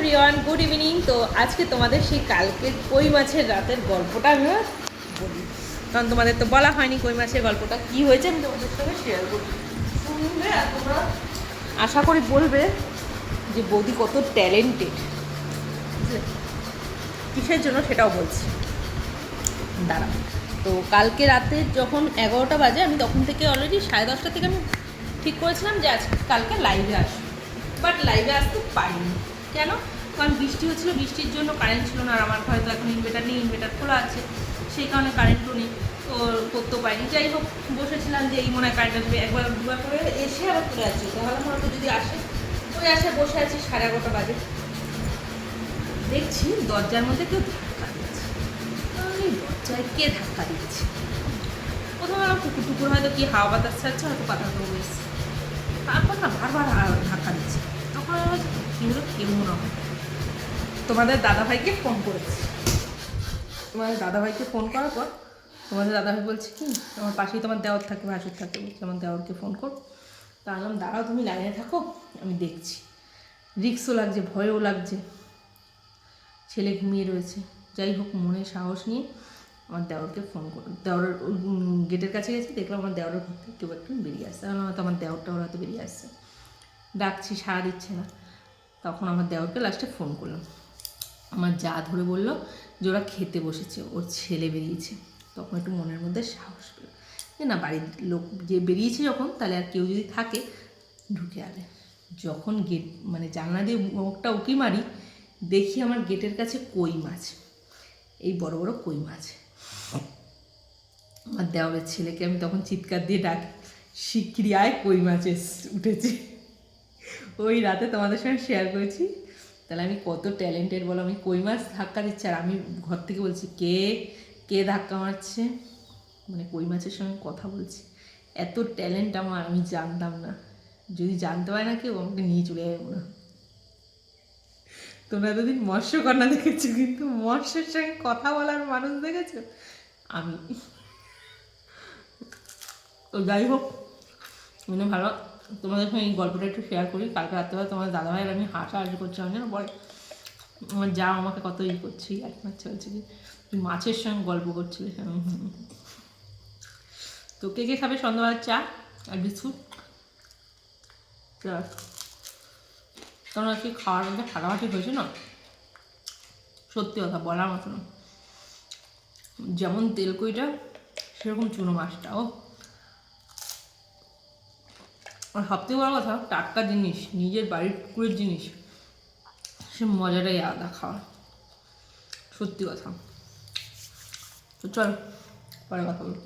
Everyone, good evening. তো আজকে তোমাদের সেই কালকে কই মাছের রাতের গল্পটা আমি বলি, কারণ তোমাদের তো বলা হয়নি কই মাছের গল্পটা কী হয়েছে, আমি তোমাদের সঙ্গে শেয়ার করি। শুনলে তোমরা আশা করি বলবে যে বৌদি কত ট্যালেন্টেড। কিসের জন্য সেটাও বলছি, দাঁড়া। তো কালকে রাতে যখন 11টা বাজে, আমি তখন থেকে অলরেডি 10:30 থেকে আমি ঠিক করেছিলাম যে আজকে কালকে লাইভে আসবো, বাট লাইভে আসতে পারিনি। কেন? কারণ বৃষ্টি হচ্ছিলো, বৃষ্টির জন্য কারেন্ট ছিল না। আর আমার ঘরে তো এখন ইনভার্টার নেই, ইনভার্টার খোলা আছে, সেই কারণে কারেন্টও নেই, তো করতেও পারিনি। যাই হোক, বসেছিলাম যে এই মনে হয় কারেন্ট আসবে, একবার দুবার করে এসে আবার চলে আসছে। তাহলে হয়তো যদি আসে, ওই আসে বসে আছি 11:30 বাজে, দেখছি দরজার মধ্যে কেউ ধাক্কা দিচ্ছে। এই দরজায় কে ধাক্কা দিচ্ছে? প্রথমে আমার কুকুর টুকুর হয়তো কি হাওয়া বাতাস ছাড়ছে, হয়তো পাতা তো এসছে, তারপর না বারবার ধাক্কা দিচ্ছে। তখন আমার এগুলো কেউ না হয়। তোমাদের দাদাভাইকে ফোন করেছি। তোমাদের দাদাভাইকে ফোন করার পর তোমাদের দাদাভাই বলছে কি, আমার পাশেই তোমার দেওর থাকে, ভাসুর থাকে, বলছে আমার দেওরকে ফোন কর। তা আমি দাঁড়াও, তুমি লাইনে থাকো, আমি দেখছি। রিক্সও লাগছে, ভয়ও লাগছে, ছেলে ঘুমিয়ে রয়েছে। যাই হোক, মনে সাহস নিয়ে আমার দেওরকে ফোন করো। দেওরের গেটের কাছে গেছি, দেখলাম আমার দেওরের ঘর থেকে কেউ একটু বেরিয়ে আসছে। কারণ হয়তো আমার দেওরটা ওর হাতে বেরিয়ে আসছে। ডাকছি, সাড়া দিচ্ছে না। তখন আমার দেওরকে লাস্টে ফোন করলাম। আমার যা ধরে বললো যে ওরা খেতে বসেছে, ওর ছেলে বেরিয়েছে। তখন একটু মনের মধ্যে সাহস পেল যে না, বাড়ির লোক যে বেরিয়েছে যখন, তাহলে আর কেউ যদি থাকে ঢুকে যাবে। যখন গেট মানে জানলা দিয়ে মুখটা উকি মারি, দেখি আমার গেটের কাছে কই মাছ, এই বড় বড় কই মাছ। আমার দেওরের ছেলেকে আমি তখন চিৎকার দিয়ে ডাকি, শিগগিরি আয়, কই মাছ উঠেছে। ওই রাতে তোমাদের সঙ্গে শেয়ার করেছি। তাহলে আমি কত ট্যালেন্টেড বলো। আমি কই মাছ ধাক্কা দিচ্ছি আর আমি ঘর থেকে বলছি কে কে ধাক্কা মারছে, মানে কই মাছের সঙ্গে কথা বলছি। এত ট্যালেন্ট আমার, আমি জানতাম না। যদি জানতে পারে না কেউ, আমাকে নিয়ে চলে যাবে না। তোমরা এতদিন মৎস্যকন্যা দেখেছো, কিন্তু মৎস্যের সঙ্গে কথা বলার মানুষ দেখেছো আমি। তো যাই হোক, মানে ভালো তোমাদের সঙ্গে এই গল্পটা একটু শেয়ার করি। কালকে রাত্রেবেলা তোমার দাদাভাইয়ের আমি হাসাহাসি করছিলাম যেন, বলে আমার যা আমাকে কত করছি, এক মাছ হচ্ছে কি তুই মাছের সঙ্গে গল্প করছিলি। তো কে কে খাবে সন্ধ্যাবেলার চা আর বিস্কুট? কারণ আজকে খাওয়ার মধ্যে ফাটাফাটি হয়েছে না, সত্যি কথা বলার মতো না। যেমন তেলকইটা, সেরকম চুনো মাছটাও। আর সবথেকে বড় কথা, টাটকা জিনিস, নিজের বাড়ির পুকুরের জিনিস, সে মজাটাই আলাদা খাওয়া, সত্যি কথা। তো চল পরে কথা বলবো।